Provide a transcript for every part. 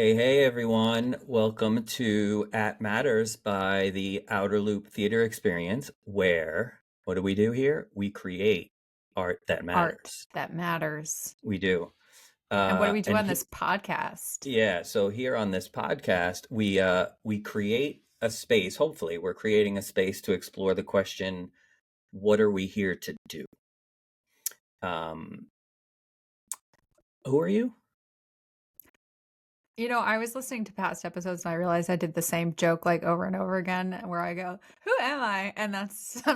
Hey, everyone. Welcome to At Matters by the Outer Loop Theater Experience, where, what do we do here? We create art that Art matters. that matters. We do. And what do we do and on this podcast? Yeah, so here on this podcast, we create a space. Hopefully, we're creating a space to explore the question, what are we here to do? Who are you? You know, I was listening to past episodes and I realized I did the same joke like over and over again where I go, "Who am I?" And I'm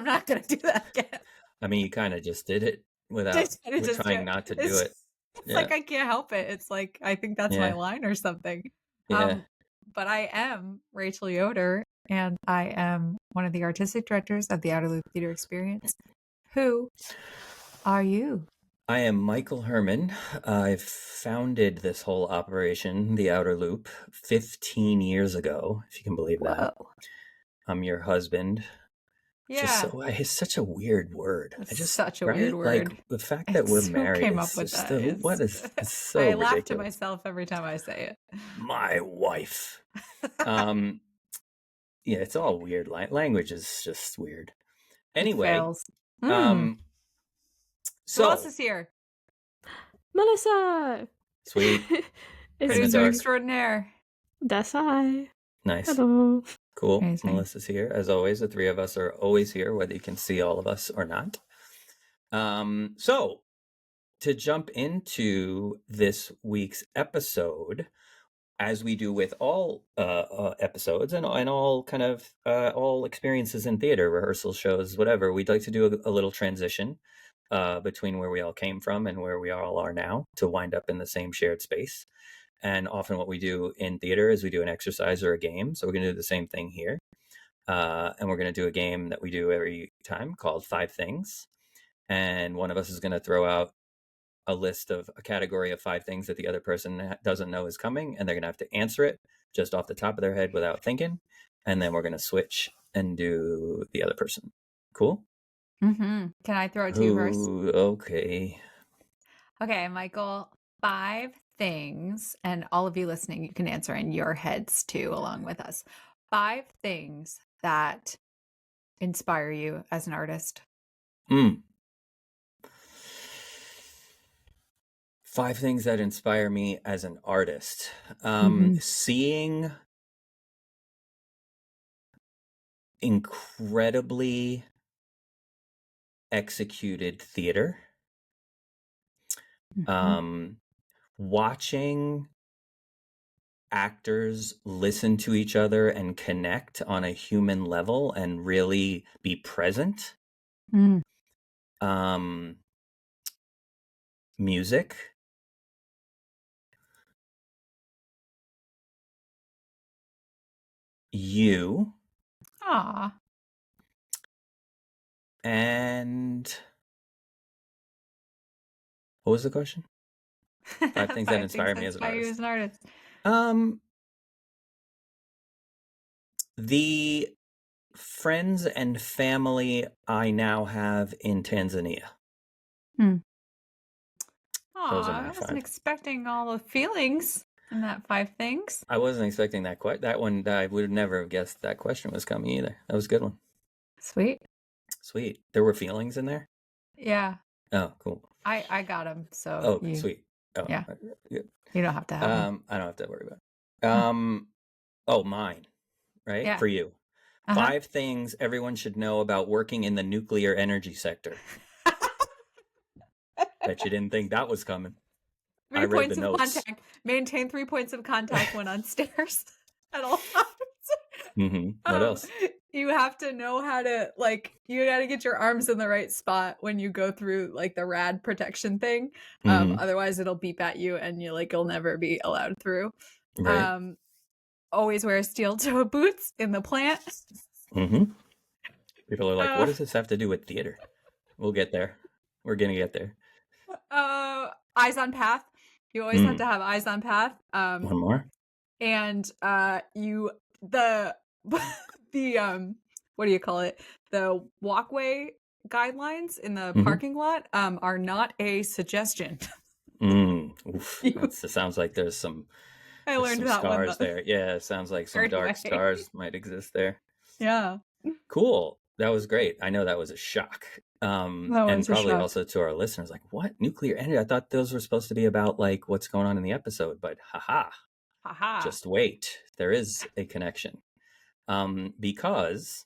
not going to do that again. I mean, you kind of just did it without trying not to do it. It's like I can't help it. It's like I think that's my line or something. Yeah. But I am Rachael Yoder, and I am one of the artistic directors of the Outer Loop Theater Experience. Who are you? I am Michael Herman. I founded this whole operation, the Outer Loop, 15 years ago, if you can believe that. Whoa. I'm your husband. Yeah. It's such a weird word. Such a weird word. Like the fact that we're married. Who came up with that? It's so I ridiculous. laugh to myself every time I say it. My wife. Yeah, it's all weird. Language is just weird. Anyway, so who else is here? Melissa. Sweet. Producer extraordinaire. That's I. Nice. Hello. Cool. Amazing. Melissa's here. As always, the three of us are always here, whether you can see all of us or not. So to jump into this week's episode, as we do with all episodes and all kind of all experiences in theater, rehearsals, shows, whatever, we'd like to do a little transition between where we all came from and where we all are now to wind up in the same shared space. And often what we do in theater is we do an exercise or a game. So we're going to do the same thing here. And we're going to do a game that we do every time called 5 Things. And one of us is going to throw out a list of a category of 5 things that the other person doesn't know is coming. And they're going to have to answer it just off the top of their head without thinking. And then we're going to switch and do the other person. Cool? Mm-hmm. Can I throw it to you first? Okay. Okay, Michael. 5 things, and all of you listening, you can answer in your heads too, along with us. 5 things that inspire you as an artist. 5 things that inspire me as an artist. Seeing incredibly executed theater. Watching actors listen to each other and connect on a human level and really be present. Music. You. Aw. And what was the question? 5 things that inspire me as an artist. The friends and family I now have in Tanzania. I wasn't expecting all the feelings in that 5 things. I wasn't expecting that that one. I would never have guessed that question was coming either. That was a good one. Sweet. There were feelings in there? Yeah. Oh, cool. I got them. So sweet. Oh, yeah. Good. You don't have to have them. I don't have to worry about it. Mine, right? Yeah. For you. 5 things everyone should know about working in the nuclear energy sector. Bet you didn't think that was coming. 3 points of contact. Maintain 3 points of contact when on stairs at all times. What else? You have to know how to, you got to get your arms in the right spot when you go through, the rad protection thing. Otherwise, it'll beep at you and you'll never be allowed through. Right. Always wear steel-toe boots in the plant. People are like, what does this have to do with theater? We'll get there. We're going to get there. Eyes on path. You always have to have eyes on path. One more. And the what do you call it? The walkway guidelines in the parking lot are not a suggestion. It sounds like there's some I There's learned some that one scars the there. Yeah, it sounds like some hard dark way. scars might exist there. Yeah, Cool. That was great. I know that was a shock. that And was a probably shock. also to our listeners, like, what? Nuclear energy? I thought those were supposed to be about like what's going on in the episode, but haha, Haha. just wait. There is a connection. Because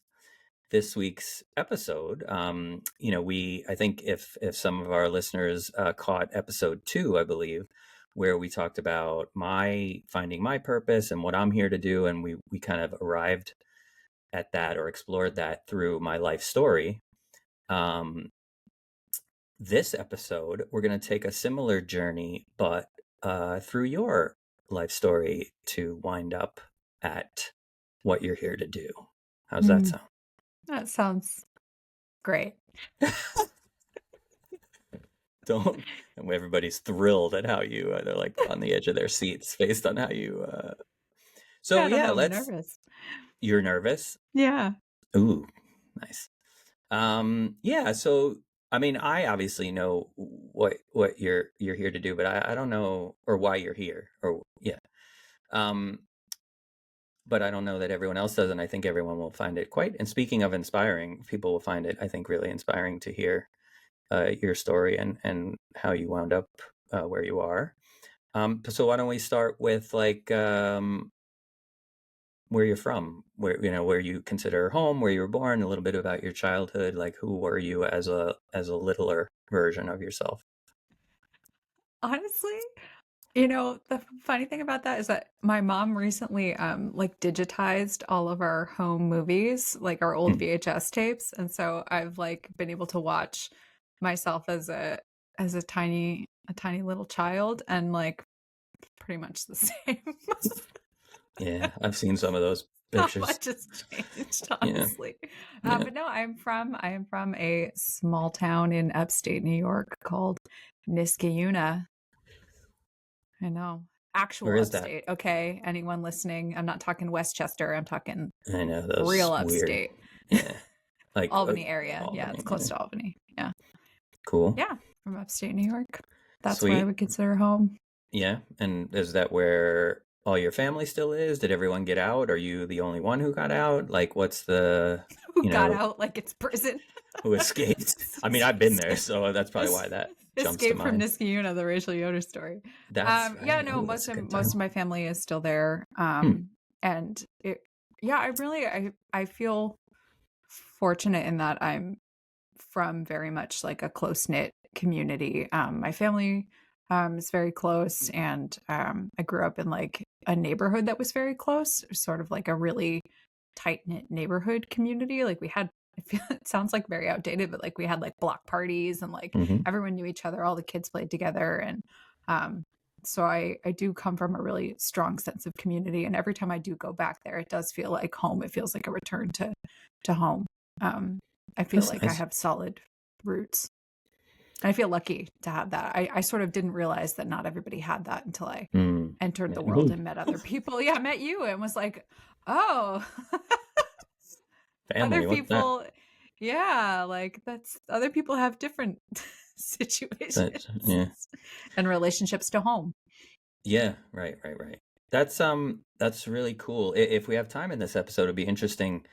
this week's episode, I think if some of our listeners caught episode 2, I believe, where we talked about my finding my purpose and what I'm here to do, and we kind of arrived at that or explored that through my life story. This episode, we're going to take a similar journey, but through your life story to wind up at what you're here to do. How's that sound? That sounds great. Don't and everybody's thrilled at how you they're like on the edge of their seats based on how you so I don't yeah, know. I'm let's nervous. you're nervous. Yeah. Ooh, nice. Yeah, so I mean, I obviously know what you're here to do, but I don't know or why you're here or yeah. um but I don't know that everyone else does, and I think everyone will find it quite, and speaking of inspiring, people will find it, I think, really inspiring to hear your story and how you wound up where you are. So why don't we start with like where you're from, where you consider home, where you were born, a little bit about your childhood, like who were you as a littler version of yourself? Honestly, the funny thing about that is that my mom recently like digitized all of our home movies, like our old Hmm. VHS tapes, and so I've like been able to watch myself as a tiny little child and like pretty much the same. Yeah, I've seen some of those Not pictures. much has changed, Yeah, honestly. yeah. But no, I am from a small town in upstate New York called Niskayuna. I know. Actual Where is that? upstate. Okay. Anyone listening? I'm not talking Westchester. I'm talking I know those real weird. upstate. Yeah, like Albany area. Yeah, Albany. it's Yeah. close to Albany. Yeah. Cool, Yeah. From upstate New York. That's where I sweet. would consider home. Yeah, and is that where all your family still is? Did everyone get out? Are you the only one who got out? Like, what's the, Who you got know, out like it's prison? who escaped? I mean, I've been there, so that's probably why that jumps to Escape from mind. Niskayuna, the Rachael Yoder story. That's Yeah, right. no, Oh, that's a good most of title. my family is still there. Hmm. And it, yeah, I feel fortunate in that I'm from very much like a close knit community. My family is very close, and I grew up in like a neighborhood that was very close, sort of like a really tight knit neighborhood community. Like we had, I feel it sounds like very outdated, but like we had like block parties and like Hmm. everyone knew each other. All the kids played together, and so I do come from a really strong sense of community. And every time I do go back there, it does feel like home. It feels like a return to home. I feel That's like I nice. have solid roots. I feel lucky to have that. I sort of didn't realize that not everybody had that until I entered the world and met other people. Yeah, I met you and was like, oh, other Family, what's that? people. Yeah, like that's other people have different situations Yeah. and relationships to home. Yeah, right. That's really cool. If we have time in this episode, it'd be interesting.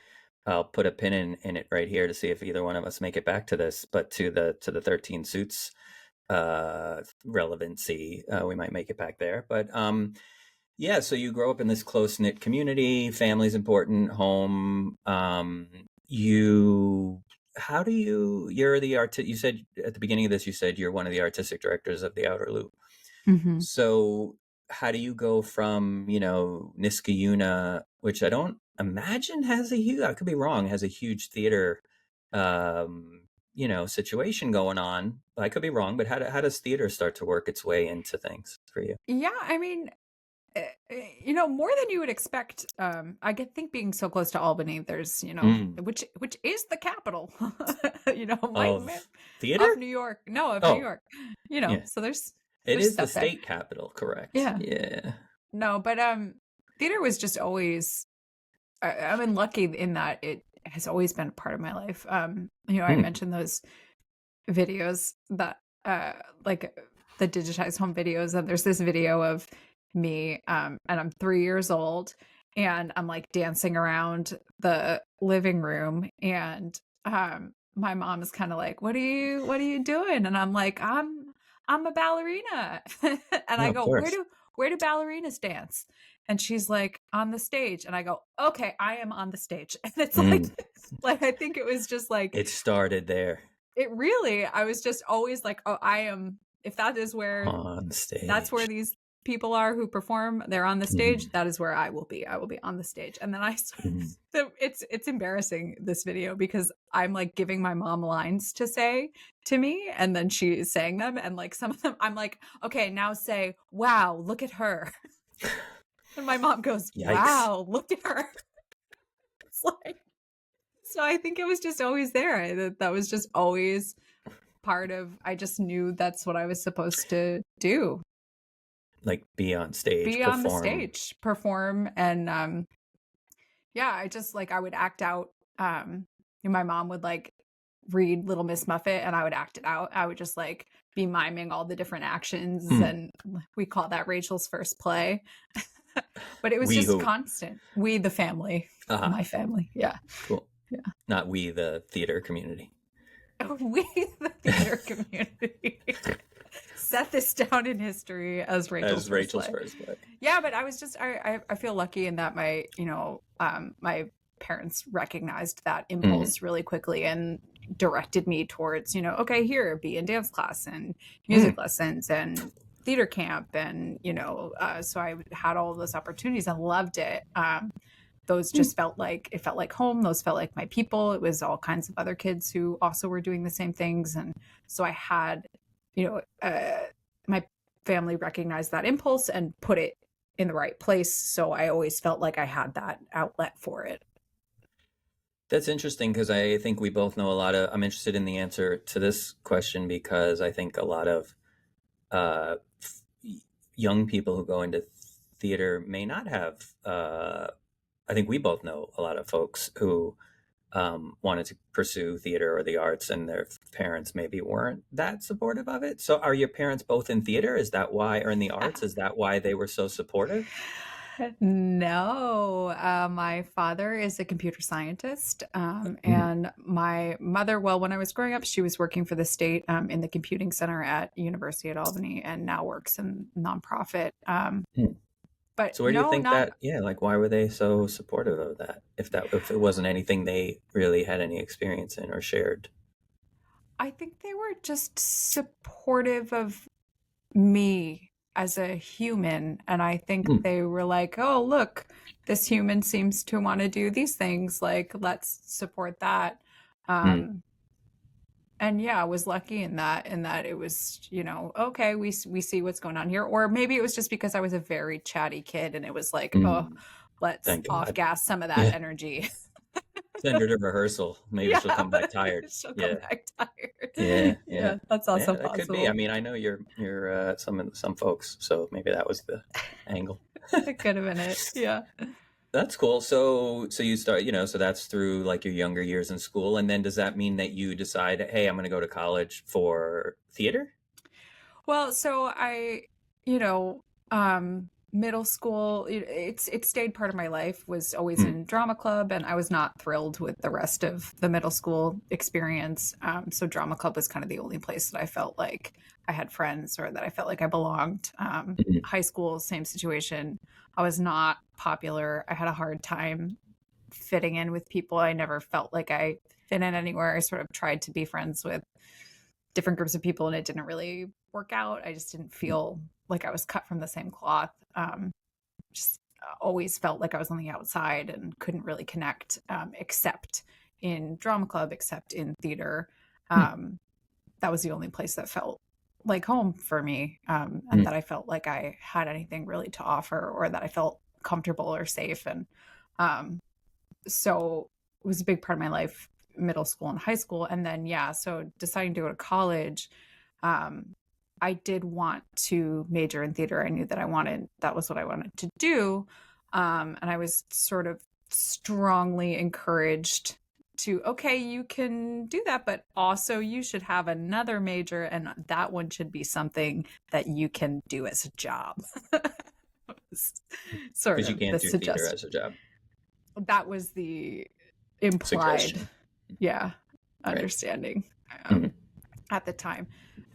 I'll put a pin in it right here to see if either one of us make it back to this, but to the 13 Suits relevancy, we might make it back there. But yeah, so you grow up in this close-knit community, family's important, home. You're the you said at the beginning of this, you said you're one of the artistic directors of the Outer Loop. Mm-hmm. So how do you go from, Niskayuna, which I don't imagine has a huge, I could be wrong, has a huge theater, situation going on. I could be wrong, but how does theater start to work its way into things for you? Yeah, I mean, more than you would expect. Think being so close to Albany, there's, which is the capital, Of theater? of New York. No, of New Oh, York. yeah. So It there's is the stuff there. state capital, correct? Yeah. Yeah. No, but theater was just always. I've been lucky in that it has always been a part of my life. I mentioned those videos that like the digitized home videos, and there's this video of me, and I'm 3 years old, and I'm like dancing around the living room, and my mom is kind of like, what are you doing?" And I'm like, I'm a ballerina." And No, I of go, course. where do ballerinas dance?" And she's like, "On the stage." And I go, "Okay, I am on the stage." And it's like, Mm, I think it was just like, it started there it really, I was just always like, "Oh, I am, if that is where, on that's where stage. these people are who perform, they're on the stage, Mhm, that is where I will be. I will be on the stage." And then mhm. so it's embarrassing, this video, because I'm like giving my mom lines to say to me, and then she's saying them, and like some of them I'm like, "Okay, now say, 'Wow, look at her.'" And my mom goes, Yikes. "Wow, look at her." It's like, so I think it was just always there. That was just always part of, I just knew that's what I was supposed to do. Like, be on stage, Be on the perform. stage, perform, and yeah, I just like, I would act out, and my mom would like read Little Miss Muffet, and I would act it out. I would just like be miming all the different actions, Mm. and we call that Rachel's first play. But it was We just who? constant. We, the family, Ah, my family. Yeah. cool. Yeah. Not we, the theater community. We, the theater community. Set this down in history as Rachel's As first Rachel's play. first play. Yeah, but I was just, I feel lucky in that my, my parents recognized that Mm, impulse really quickly and directed me towards, okay, here, be in dance class and music mm, lessons and theater camp, and so I had all of those opportunities and loved it. Those mm. just felt like, it felt like home. Those felt like my people. It was all kinds of other kids who also were doing the same things, and so I had, my family recognized that impulse and put it in the right place. So I always felt like I had that outlet for it. That's interesting because I think we both know a lot of. I'm interested in the answer to this question because I think a lot of uh, young people who go into theater may not have. I think we both know a lot of folks who wanted to pursue theater or the arts, and their parents maybe weren't that supportive of it. So, are your parents both in theater? Is that why, or in the arts? Is that why they were so supportive? No, my father is a computer scientist, Mm, and my mother, well, when I was growing up, she was working for the state, in the computing center at University at Albany, and now works in nonprofit. mm. But So, where do you no, think not. that? Yeah, like why were they so supportive of that? If it wasn't anything they really had any experience in or shared. I think they were just supportive of me as a human. And I think Mm, they were like, "Oh, look, this human seems to want to do these things. Like, let's support that." mm, Um, and yeah, I was lucky in that it was, okay, we see what's going on here. Or maybe it was just because I was a very chatty kid, and it was like, "Oh, mm. let's Thank off God. gas some of that Yeah, energy." send her to rehearsal. Maybe she'll Yeah, come back tired. she'll come Yeah. back Yeah, tired. yeah. Yeah, that's also Yeah, that could be. I possible. mean, I know you're some folks, so maybe that was the angle. It could have been it. Yeah. That's cool. So you start, so that's through like your younger years in school, and then does that mean that you decide, hey, I'm going to go to college for theater? Well, so I, middle school, it stayed part of my life, was always Mm, in drama club, and I was not thrilled with the rest of the middle school experience. So drama club was kind of the only place that I felt like I had friends, or that I felt like I belonged. mm, High school, same situation. I was not popular. I had a hard time fitting in with people. I never felt like I fit in anywhere. I sort of tried to be friends with different groups of people, and it didn't really work out. I just didn't mm, feel like I was cut from the same cloth. Just always felt like I was on the outside and couldn't really connect, except in drama club, except in theater. mm, Um, that was the only place that felt like home for me, and mm, that I felt like I had anything really to offer, or that I felt comfortable or safe. And um, so it was a big part of my life, middle school and high school. And then, yeah, so deciding to go to college, um, I did want to major in theater. I knew that that was what I wanted to do. And I was sort of strongly encouraged to, okay, you can do that, but also you should have another major, and that one should be something that you can do as a job. sort Because you of can't the do theater suggest. as a job. That was the implied, Suggestion. yeah, Right. understanding Mhm. at the time.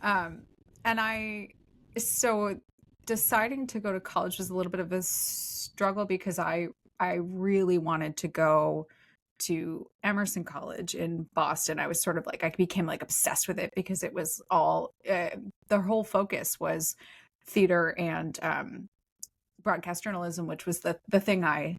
And so deciding to go to college was a little bit of a struggle because I really wanted to go to Emerson College in Boston. I was sort of like, I became like obsessed with it because it was all, the whole focus was theater and broadcast journalism, which was the thing I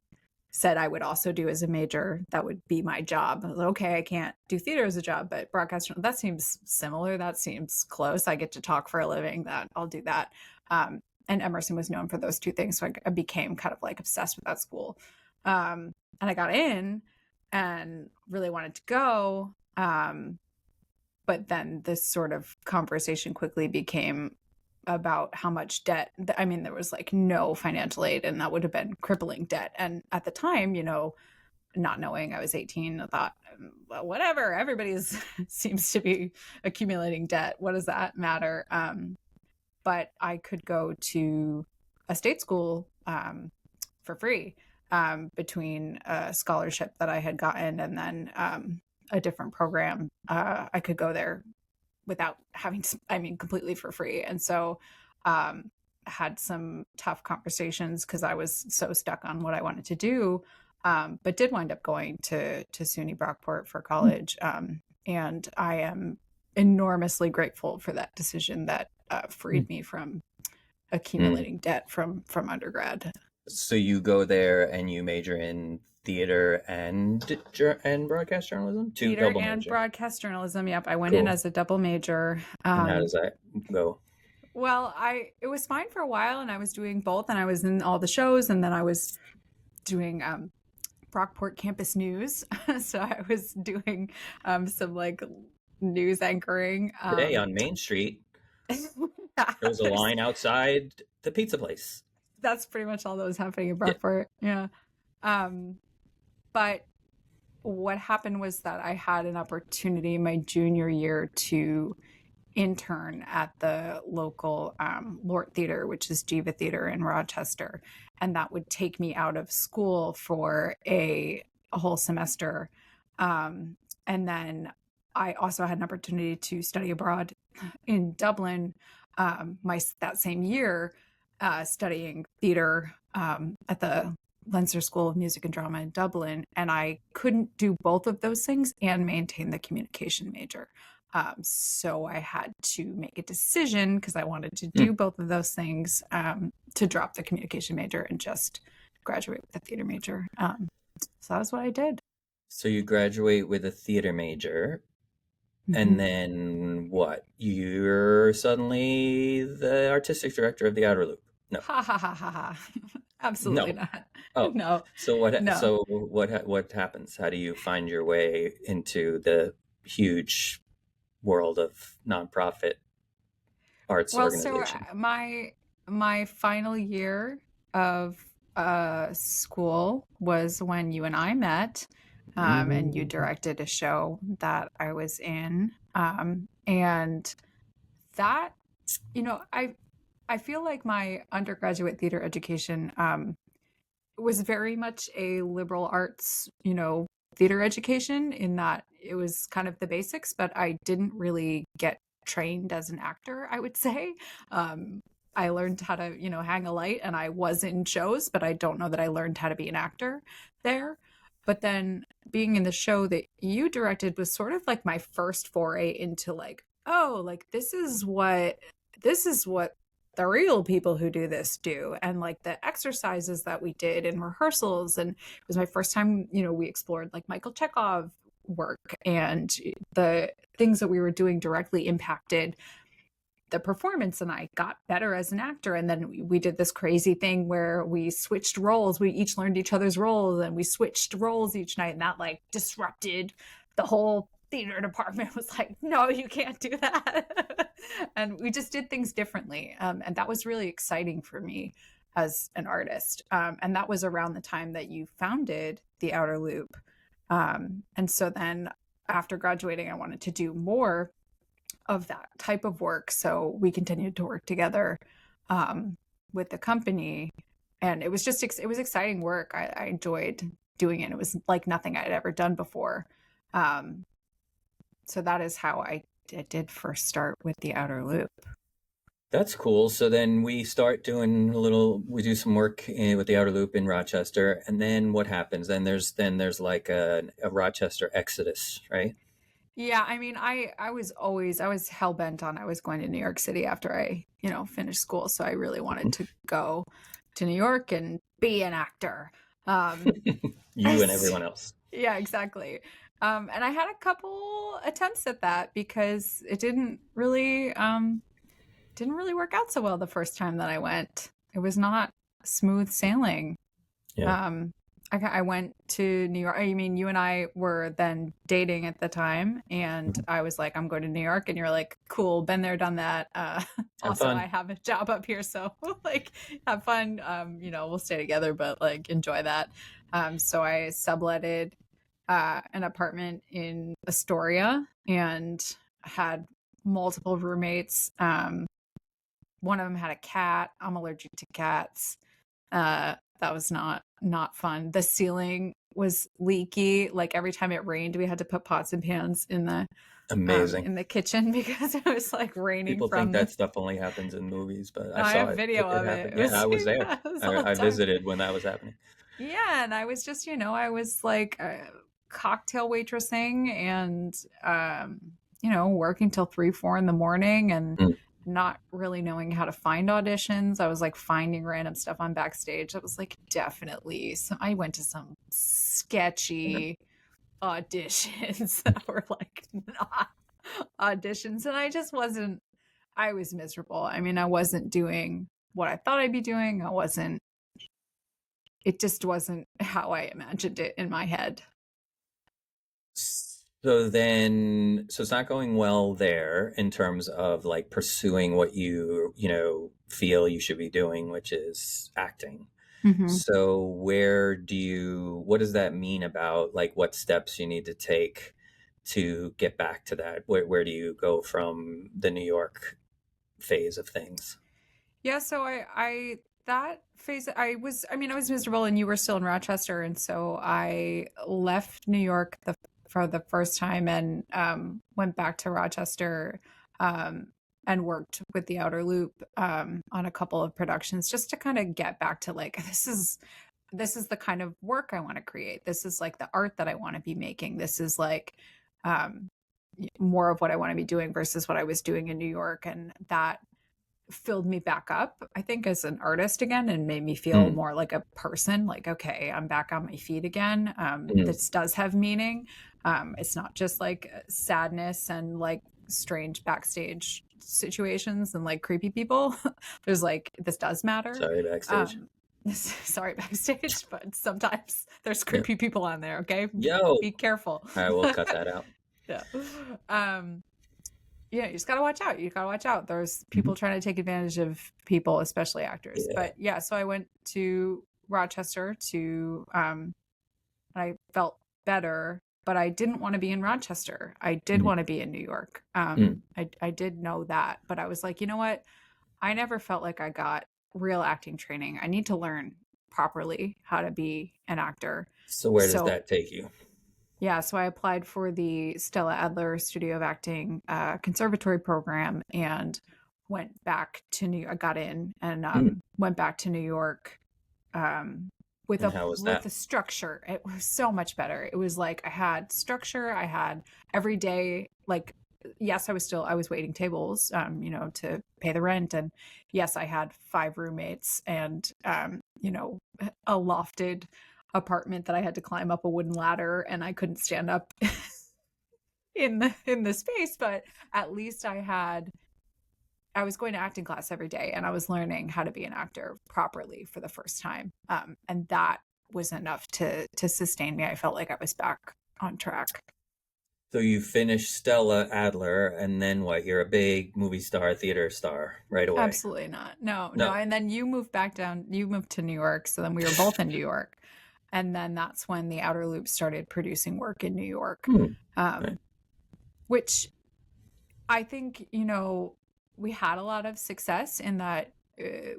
said I would also do as a major. That would be my job. I was like, okay, I can't do theater as a job, but broadcast, that seems similar. That seems close. I get to talk for a living. That I'll do that. And Emerson was known for those two things. So I became kind of like obsessed with that school. And I got in and really wanted to go. But then this sort of conversation quickly became about how much debt. I mean, there was like no financial aid, and that would have been crippling debt. And at the time, not knowing I was 18, I thought, well, whatever, everybody's seems to be accumulating debt. What does that matter? But I could go to a state school for free between a scholarship that I had gotten and then a different program. I could go there without having to, I mean, completely for free. And so had some tough conversations because I was so stuck on what I wanted to do, but did wind up going to SUNY Brockport for college. And I am enormously grateful for that decision that freed me from accumulating debt from undergrad. So you go there and you major in theater and broadcast journalism? Two Theater double and major. broadcast journalism. Yep, I went in Cool. as a double major. And how does that go? Well, it was fine for a while, and I was doing both, and I was in all the shows, and then I was doing Brockport Campus News. So I was doing some like news anchoring. Today on Main Street, there was a line outside the pizza place. That's pretty much all that was happening in Yeah. Brockport. Yeah. But what happened was that I had an opportunity my junior year to intern at the local Lort Theater, which is Jiva Theater in Rochester. And that would take me out of school for a whole semester. And then I also had an opportunity to study abroad in Dublin that same year, studying theater at the Leinster School of Music and Drama in Dublin. And I couldn't do both of those things and maintain the communication major. So I had to make a decision because I wanted to do both of those things to drop the communication major and just graduate with a theater major. So that was what I did. So you graduate with a theater major, and then what? You're suddenly the artistic director of the Outer Loop. No. Ha ha ha ha ha. Absolutely No. not. Oh. No. So what No. so what happens? How do you find your way into the huge world of nonprofit arts organization? So my final year of school was when you and I met, and you directed a show that I was in, and that, I feel like my undergraduate theater education was very much a liberal arts, theater education, in that it was kind of the basics, but I didn't really get trained as an actor, I would say. I learned how to, hang a light, and I was in shows, but I don't know that I learned how to be an actor there. But then being in the show that you directed was sort of like my first foray into like, oh, like this is what the real people who do this do, and like the exercises that we did in rehearsals. And it was my first time, we explored like Michael Chekhov work, and the things that we were doing directly impacted the performance, and I got better as an actor. And then we did this crazy thing where we switched roles. We each learned each other's roles, and we switched roles each night, and that like disrupted the whole theater department. Was like, no, you can't do that. And we just did things differently, and that was really exciting for me as an artist. And that was around the time that you founded the Outer Loop. And so then after graduating, I wanted to do more of that type of work. So we continued to work together with the company. and it was just it was exciting work. I enjoyed doing it. It was like nothing I'd ever done before. So that is how I did first start with the outer loop. That's cool. So then we start doing we do some work with the outer loop in Rochester, and then what happens? Then there's like a Rochester exodus, right? Yeah, I mean, I was hell bent on I was going to New York City after I, finished school. So I really wanted to go to New York and be an actor. You and everyone else. Yeah, exactly. And I had a couple attempts at that because it didn't really work out so well the first time that I went. It was not smooth sailing. Yeah. I went to New York. I mean, you and I were then dating at the time, and I was like, I'm going to New York. And you're like, cool, been there, done that. Also, fun. I have a job up here. So, like, have fun. We'll stay together, but like, enjoy that. So I subletted an apartment in Astoria and had multiple roommates. One of them had a cat. I'm allergic to cats. That was not fun. The ceiling was leaky. Like every time it rained, we had to put pots and pans in the kitchen because it was like raining. People think that stuff only happens in movies, but I have saw video of it. Yeah, I was there. I visited when that was happening. Yeah, and I was just, I was like cocktail waitressing and working till 3-4 in the morning and not really knowing how to find auditions. I was like finding random stuff on Backstage. That was like definitely I went to some sketchy auditions that were like not auditions, and I was miserable. I mean, I wasn't doing what I thought I'd be doing. It just wasn't how I imagined it in my head. So it's not going well there in terms of like pursuing what you feel you should be doing, which is acting. Mm-hmm. So what does that mean about like what steps you need to take to get back to that? Where do you go from the New York phase of things? Yeah, so I that phase I was miserable and you were still in Rochester, and so I left New York for the first time and went back to Rochester and worked with the Outer Loop on a couple of productions just to kind of get back to like this is the kind of work I want to create. This is like the art that I want to be making. This is like more of what I want to be doing versus what I was doing in New York, and that filled me back up, I think, as an artist again, and made me feel more like a person. Like, okay, I'm back on my feet again. This does have meaning. It's not just like sadness and like strange backstage situations and like creepy people. There's like, this does matter. Sorry, Backstage. Sorry, Backstage, but sometimes there's creepy people on there. Okay, be careful. I will cut that out. Yeah. Yeah, you just gotta watch out. You gotta watch out. There's people trying to take advantage of people, especially actors. Yeah. But yeah, so I went to Rochester I felt better, but I didn't want to be in Rochester. I did want to be in New York. I did know that, but I was like, you know what? I never felt like I got real acting training. I need to learn properly how to be an actor. So where does that take you? Yeah, so I applied for the Stella Adler Studio of Acting conservatory program and went back to I got in and went back to New York with a structure. It was so much better. It was like I had structure. I had every day, like, yes, I was waiting tables, to pay the rent, and yes, I had 5 roommates and a lofted apartment that I had to climb up a wooden ladder, and I couldn't stand up in the space, but at least I was going to acting class every day, and I was learning how to be an actor properly for the first time, and that was enough to sustain me. I felt like I was back on track. So you finished Stella Adler, and then what? You're a big movie star, theater star right away. Absolutely not. No. And then you moved back down. You moved to New York, so then we were both in New York. And then that's when the Outer Loop started producing work in New York, which I think, we had a lot of success in that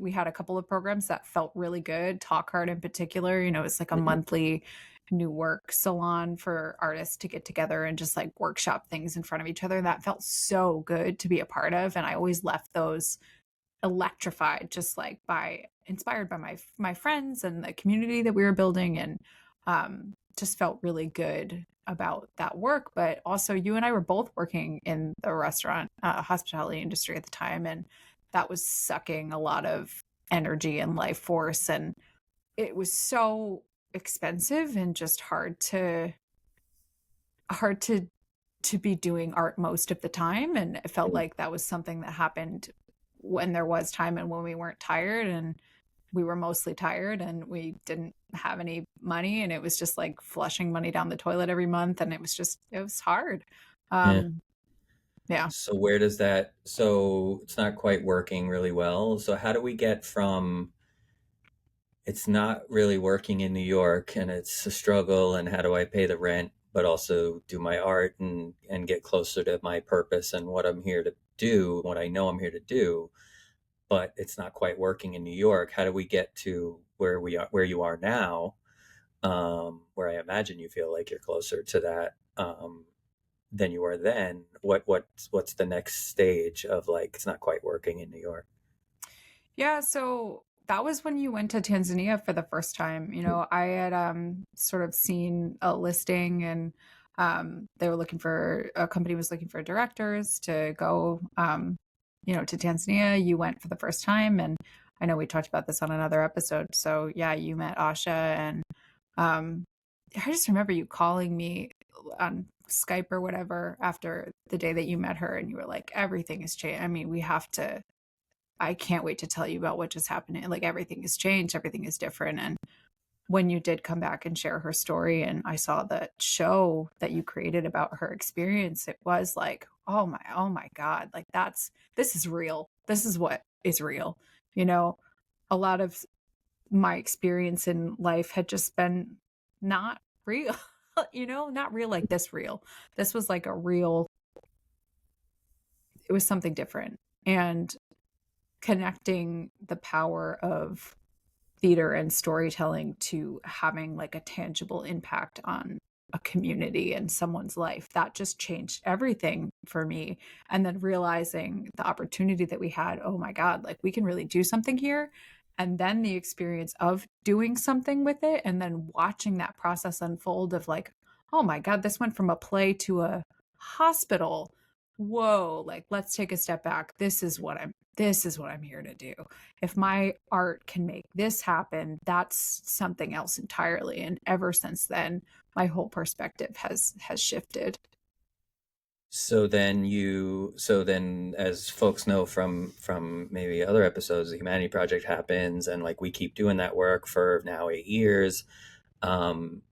we had a couple of programs that felt really good. Talk Hard in particular, it's like a Mhm. monthly new work salon for artists to get together and just like workshop things in front of each other. That felt so good to be a part of, and I always left those electrified, just like by inspired by my friends and the community that we were building, and just felt really good about that work. But also, you and I were both working in the restaurant hospitality industry at the time, and that was sucking a lot of energy and life force, and it was so expensive and just hard to be doing art most of the time. And it felt Mm. like that was something that happened when there was time and when we weren't tired, and we were mostly tired and we didn't have any money, and it was just like flushing money down the toilet every month, and it was hard. Yeah. um yeah. So where does that, so it's not quite working really well. So how do we get from it's not really working in New York and it's a struggle and how do I pay the rent, but also do my art and get closer to my purpose and what I'm here to do, what I know I'm here to do, but it's not quite working in New York. How do we get to where we are, where you are now, where I imagine you feel like you're closer to that than you were then? What's the next stage of like it's not quite working in New York? Yeah, so that was when you went to Tanzania for the first time. I had sort of seen a listing, and they were looking for a company was looking for directors to go to Tanzania. You went for the first time, and I know we talked about this on another episode. So yeah, you met Asha, and um I just remember you calling me on Skype or whatever after the day that you met her, and you were like, everything has changed. I mean, we have to I can't wait to tell you about what just happened. Like, everything has changed, everything is different. And when you did come back and share her story, and I saw the show that you created about her experience, it was like, oh my God, like this is real. This is what is real. You know, a lot of my experience in life had just been not real, not real like this real. This was like a real, it was something different. And connecting the power of theater and storytelling to having like a tangible impact on a community and someone's life, that just changed everything for me. And then realizing the opportunity that we had, oh my God, like we can really do something here. And then the experience of doing something with it, and then watching that process unfold of like, oh my God, this went from a play to a hospital. Whoa, like let's take a step back. This is what I'm here to do. If my art can make this happen, that's something else entirely. And ever since then, my whole perspective has shifted. So then as folks know from maybe other episodes, the Humanity Project happens and like we keep doing that work for now 8 years. Um,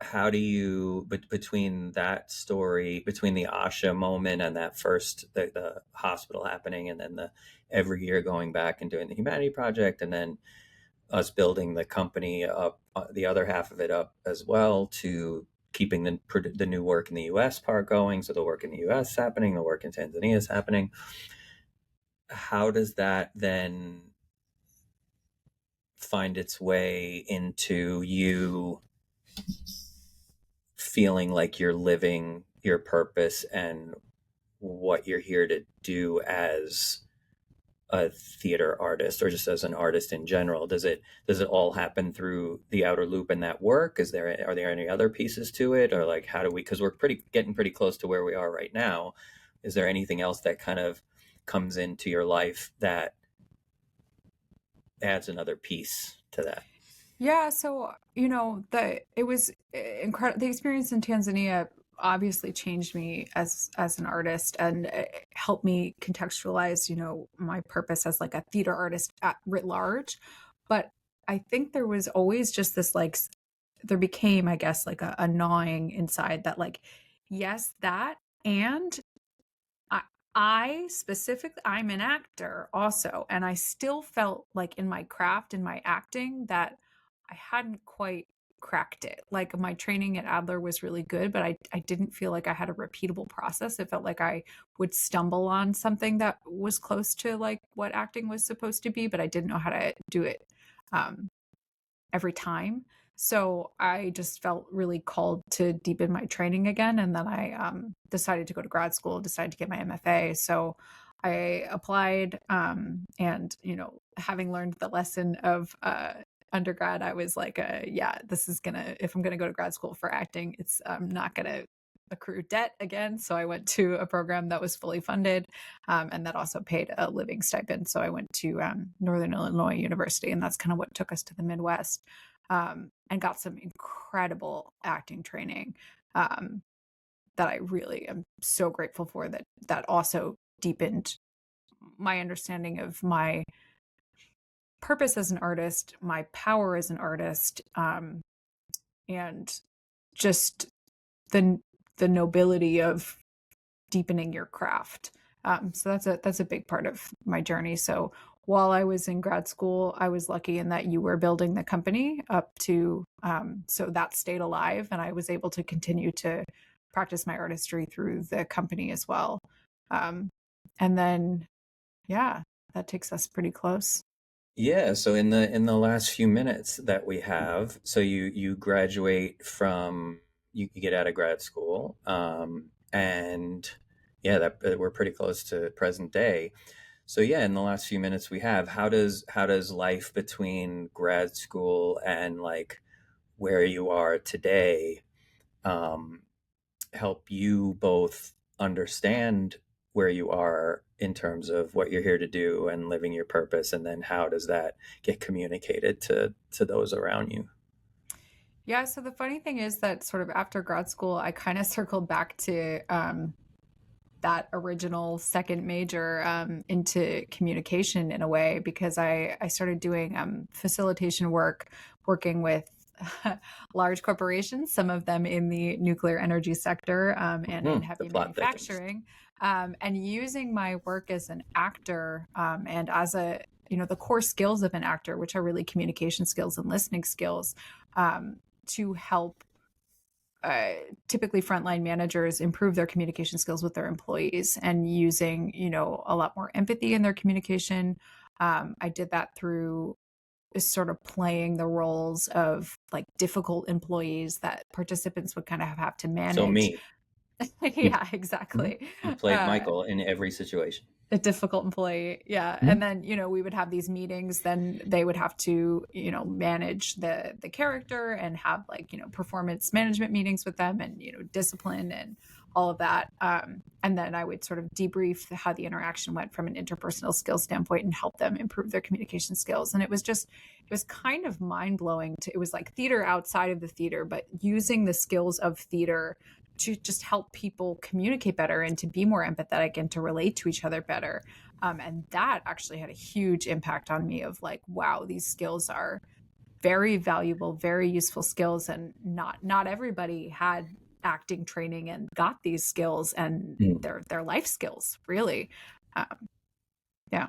how do you, but between that story, between the Asha moment and that first, the hospital happening, and then the every year going back and doing the Humanity Project, and then us building the company up, the other half of it up as well, to keeping the new work in the U.S. part going. So the work in the U.S. is happening, the work in Tanzania is happening. How does that then find its way into you feeling like you're living your purpose and what you're here to do as a theater artist or just as an artist in general? Does it all happen through the outer loop and that work? Are there any other pieces to it, or like how do we, because we're pretty getting pretty close to where we are right now, is there anything else that kind of comes into your life that adds another piece to that? Yeah, so it was incredible. The experience in Tanzania obviously changed me as an artist, and it helped me contextualize, my purpose as like a theater artist at writ large. But I think there was always just this like there became, I guess, like a gnawing inside that like, yes, that, and I I specifically, I'm an actor also, and I still felt like in my craft, in my acting, that I hadn't quite cracked it. Like my training at Adler was really good, but I didn't feel like I had a repeatable process. It felt like I would stumble on something that was close to like what acting was supposed to be, but I didn't know how to do it um, every time. So I just felt really called to deepen my training again. And then I decided to go to grad school, decided to get my MFA. So I applied and, you know, having learned the lesson of undergrad, I was like, yeah, this is gonna, if I'm gonna go to grad school for acting, it's not gonna accrue debt again. So I went to a program that was fully funded and that also paid a living stipend. So I went to Northern Illinois University, and that's kind of what took us to the Midwest and got some incredible acting training that I really am so grateful for. That also deepened my understanding of my purpose as an artist, my power as an artist, and just the the nobility of deepening your craft. So that's a big part of my journey. So while I was in grad school, I was lucky in that you were building the company up to so that stayed alive, and I was able to continue to practice my artistry through the company as well. And then, yeah, that takes us pretty close. Yeah, so in the last few minutes that we have, so you graduate from you get out of grad school, and yeah, that we're pretty close to present day. So yeah, in the last few minutes we have, how does life between grad school and like where you are today um, help you both understand where you are in terms of what you're here to do and living your purpose, and then how does that get communicated to those around you? Yeah, so the funny thing is that sort of after grad school, I kind of circled back to that original second major into communication in a way, because I started doing facilitation work, working with large corporations, some of them in the nuclear energy sector and in The heavy plot thickens. manufacturing, and using my work as an actor and as a, you know, the core skills of an actor, which are really communication skills and listening skills, to help uh, typically frontline managers improve their communication skills with their employees, and using, you know, a lot more empathy in their communication. I did that through sort of playing the roles of like difficult employees that participants would kind of have to So manage. me, you, Yeah, exactly. you played Michael in every situation. A difficult employee, yeah. And Mhm. then, you know, we would have these meetings, then they would have to, you know, manage the character and have like, you know, performance management meetings with them, and, you know, discipline and all of that. And then I would sort of debrief how the interaction went from an interpersonal skill standpoint and help them improve their communication skills. And it was just, it was kind of mind blowing to, it was like theater outside of the theater, but using the skills of theater to just help people communicate better and to be more empathetic and to relate to each other better. And that actually had a huge impact on me of like, wow, these skills are very valuable, very useful skills. And not everybody had acting training and got these skills, and Mm. they're life skills, really. Um, yeah.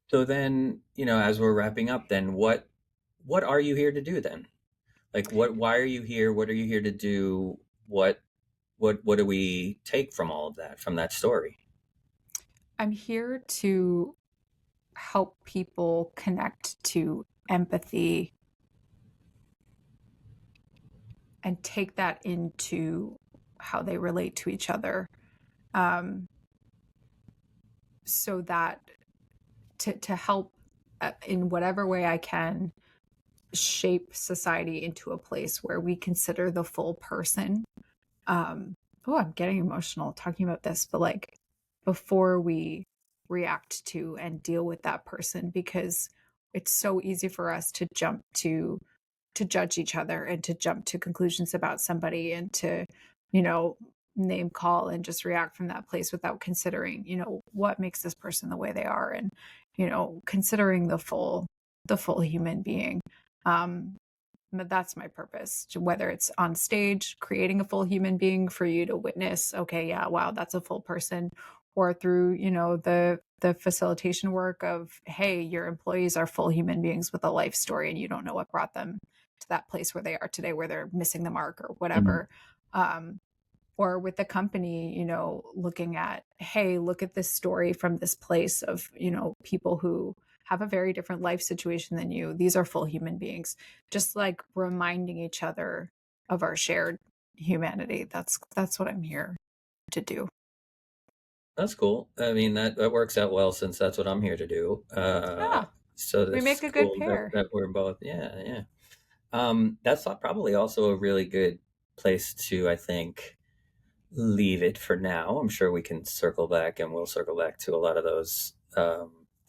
So then, you know, as we're wrapping up, then what are you here to do then? Like why are you here? What are you here to do? What what do we take from all of that, from that story? I'm here to help people connect to empathy and take that into how they relate to each other, um, so that to help in whatever way I can shape society into a place where we consider the full person. Oh, I'm getting emotional talking about this, but like before we react to and deal with that person, because it's so easy for us to jump to judge each other and to jump to conclusions about somebody and to, you know, name call and just react from that place without considering, you know, what makes this person the way they are, and, you know, considering the full human being. Um, but that's my purpose, whether it's on stage creating a full human being for you to witness, okay, yeah, wow, that's a full person, or through, you know, the facilitation work of, hey, your employees are full human beings with a life story and you don't know what brought them to that place where they are today, where they're missing the mark or Mhm. whatever. Or with the company, you know, looking at, hey, look at this story from this place of, you know, people who have a very different life situation than you. These are full human beings. Just like reminding each other of our shared humanity. That's what I'm here to do. That's cool. I mean, that works out well since that's what I'm here to do. Yeah, So we that's make a good cool pair. that we're both, yeah, yeah. That's probably also a really good place to, I think, leave it for now. I'm sure we can circle back and we'll circle back to a lot of those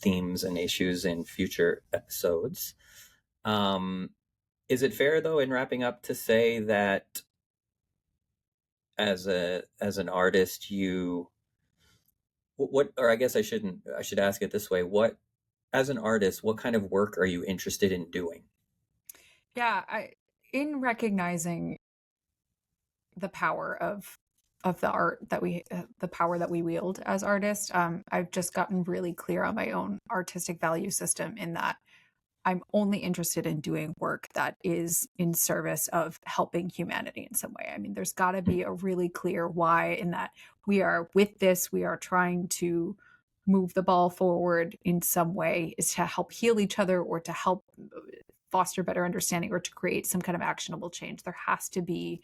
themes and issues in future episodes. Um, is it fair though, in wrapping up, to say that as an artist, you what or I guess I should ask it this way: what as an artist, what kind of work are you interested in doing? Yeah, in recognizing the power of the art that the power that we wield as artists, I've just gotten really clear on my own artistic value system in that I'm only interested in doing work that is in service of helping humanity in some way. I mean, there's got to be a really clear why in that we are with this, we are trying to move the ball forward in some way, is to help heal each other or to help foster better understanding or to create some kind of actionable change. There has to be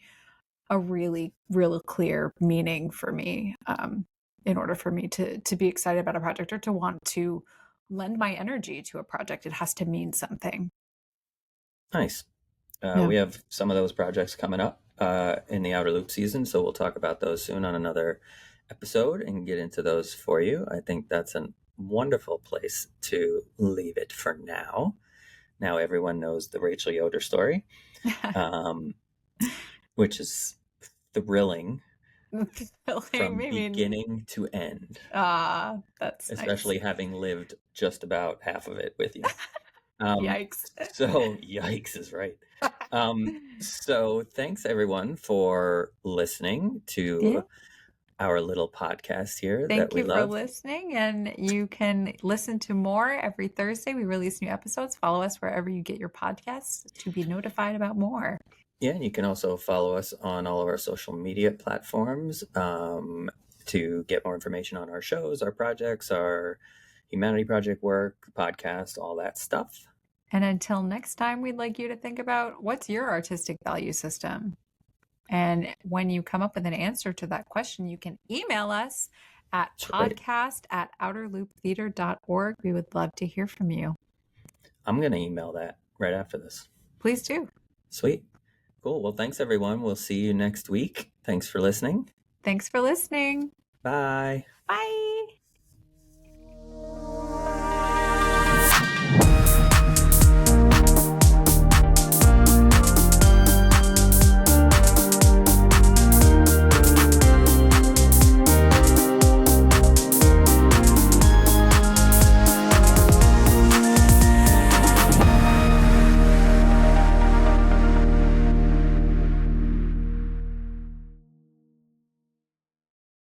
a really, really clear meaning for me, in order for me to be excited about a project or to want to lend my energy to a project. It has to mean something. Nice. Yeah. We have some of those projects coming up in the Outer Loop season, so we'll talk about those soon on another episode and get into those for you. I think that's a wonderful place to leave it for now. Now everyone knows the Rachel Yoder story, um, which is thrilling Filling, from I mean, beginning to end, that's nice. especially having lived just about half of it with you. Um, Yikes. so yikes is right. So thanks everyone for listening Yeah. to our little podcast here that Thank we you for love. listening. And you can listen to more every Thursday. We release new episodes. Follow us wherever you get your podcasts to be notified about more. Yeah, and you can also follow us on all of our social media platforms to get more information on our shows, our projects, our humanity project work, podcast, all that stuff. And until next time, we'd like you to think about what's your artistic value system? And when you come up with an answer to that question, you can email us at That's right. podcast@outerlooptheater.org. We would love to hear from you. I'm going to email that right after this. Please do. Sweet. Cool. Well, thanks everyone. We'll see you next week. Thanks for listening. Thanks for listening. Bye. Bye.